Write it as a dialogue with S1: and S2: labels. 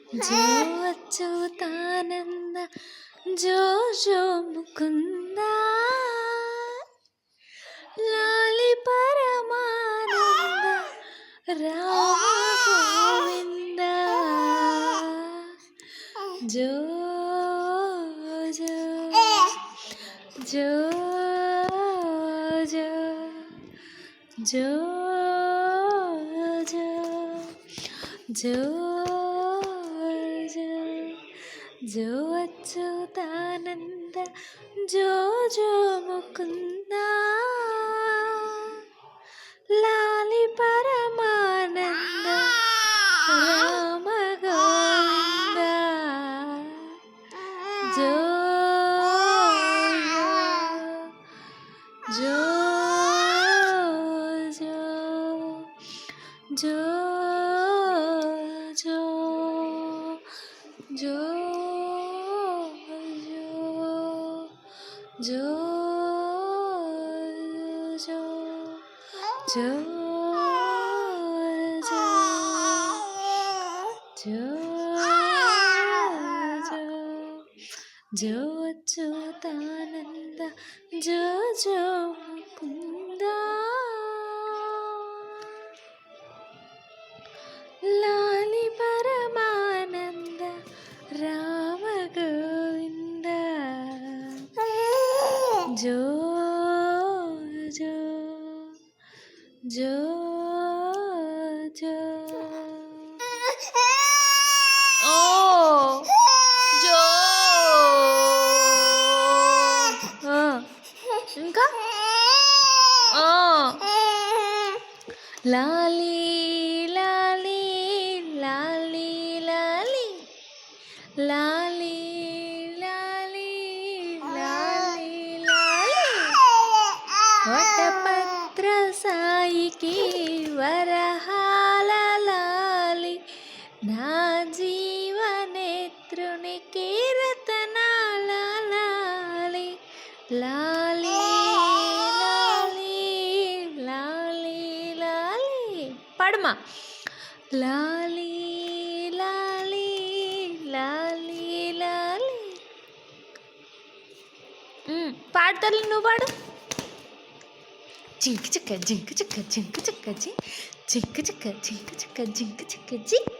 S1: జో అచ్యుతానంద జో జో ముకుంద లాలి పరమానంద రామ గోవింద జో జో జో జో జో జో జో జో జో అచ్యుతానంద జో జో ముకుంద లాలి పరమానంద రామ గోవింద జో జో జో జో జో జో జో జో జో జో జో అచ్యుతానంద జో జో ముకుంద లాలి పరమానంద రామ గోవింద జో జో జో జో ఓ జో ఇంకా లాలి లాలి లాలి లాలి లాలి లాలి లాలి లాలి వటపత్ర సాయికి వరహాల లాలి నా జీవనేత్రునికి రతనాల లాలి లాలి లాలి లాలి లాలి పాడమా లాలి లాలి లాలి లాలి పాడతారు నువ్వు పాడు జింక్ చిక్క జింక్ చిక్క జింక్ చిక్క జింక్ చిక్క జింక్ చిక్క జింక్ చిక్క జింక్